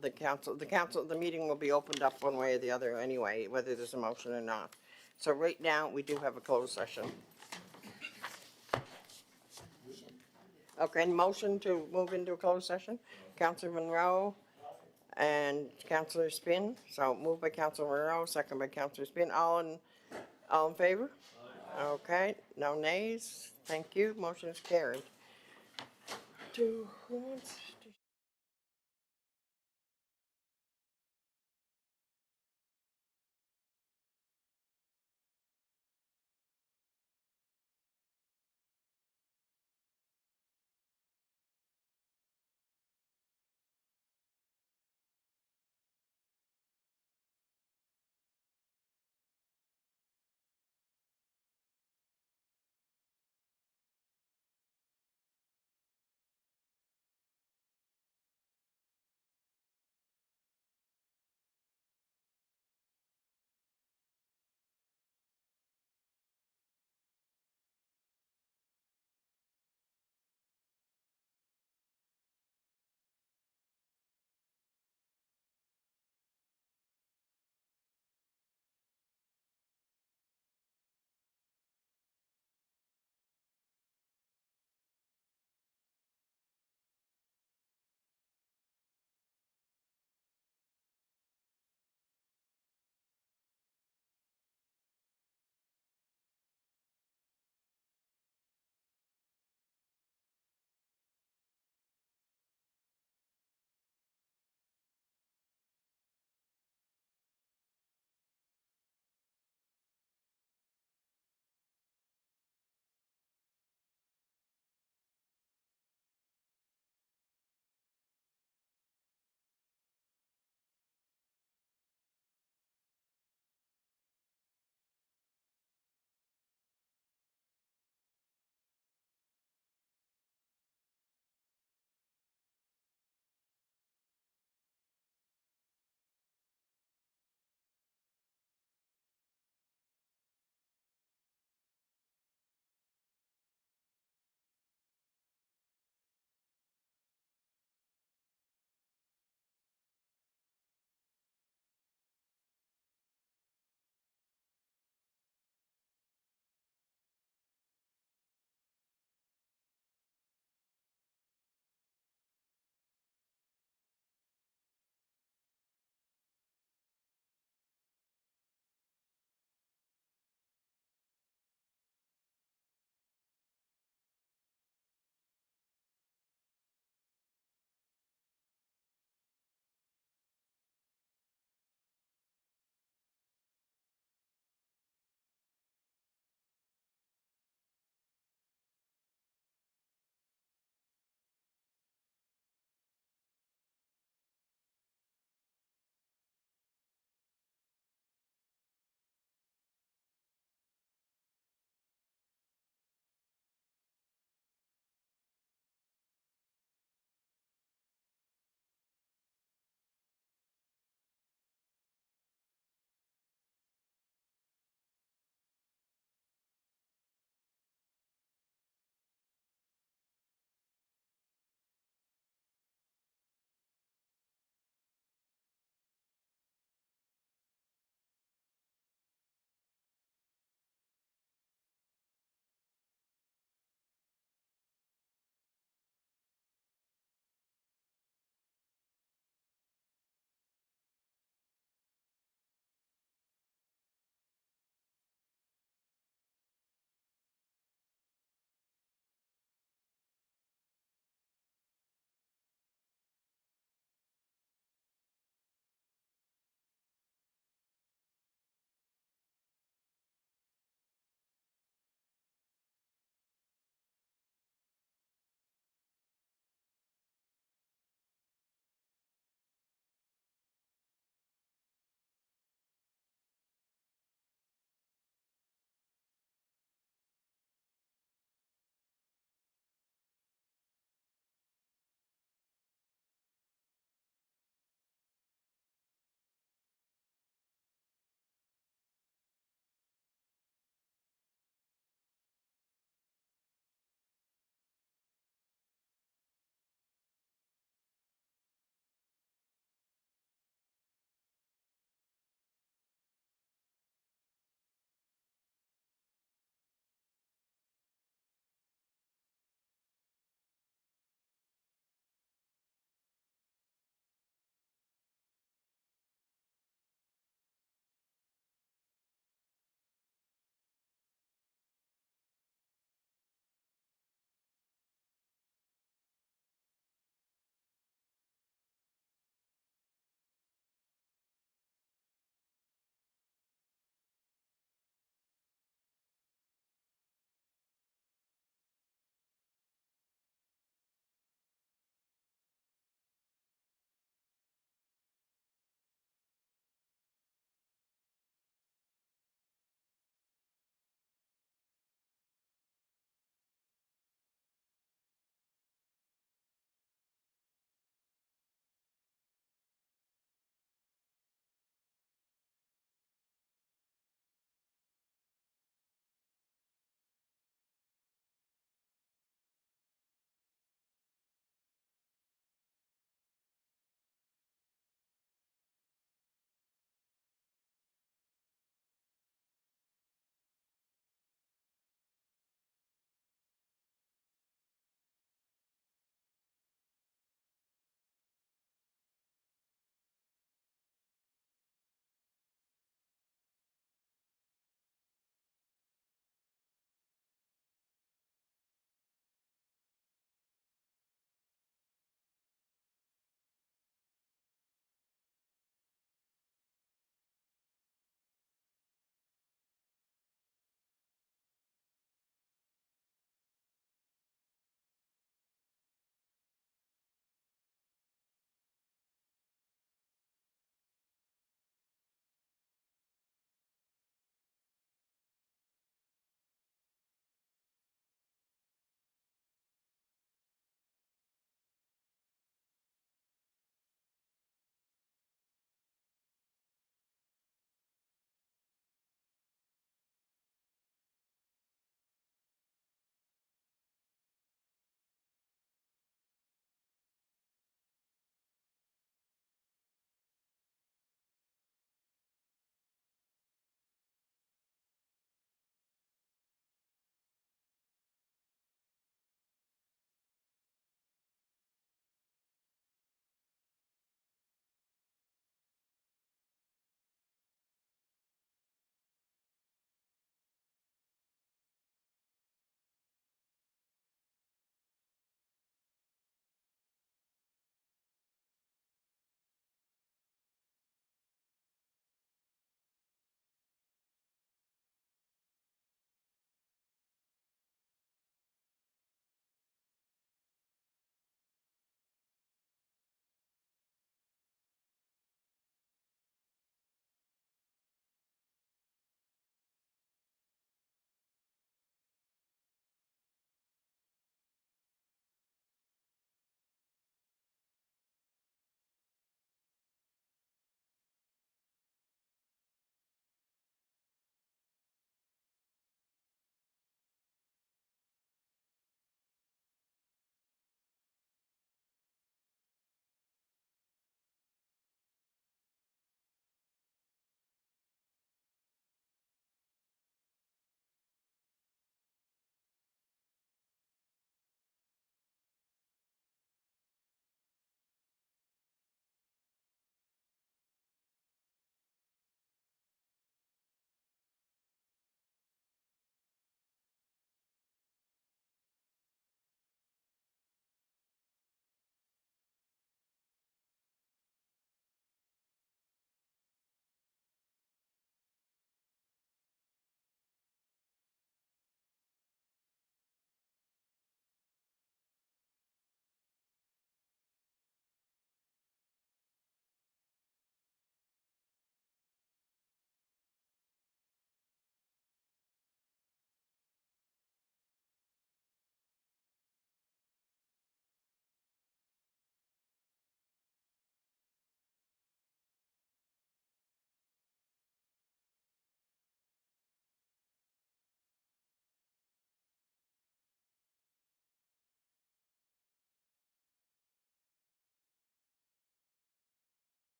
[SPEAKER 1] the meeting will be opened up one way or the other anyway, whether there's a motion or not. So right now, we do have a closed session. Okay, and motion to move into a closed session? Councilor Monroe and Councilor Spin. So moved by Councilor Monroe, second by Councilor Spin. All in favor? Okay, no nays. Thank you. Motion is carried. Who wants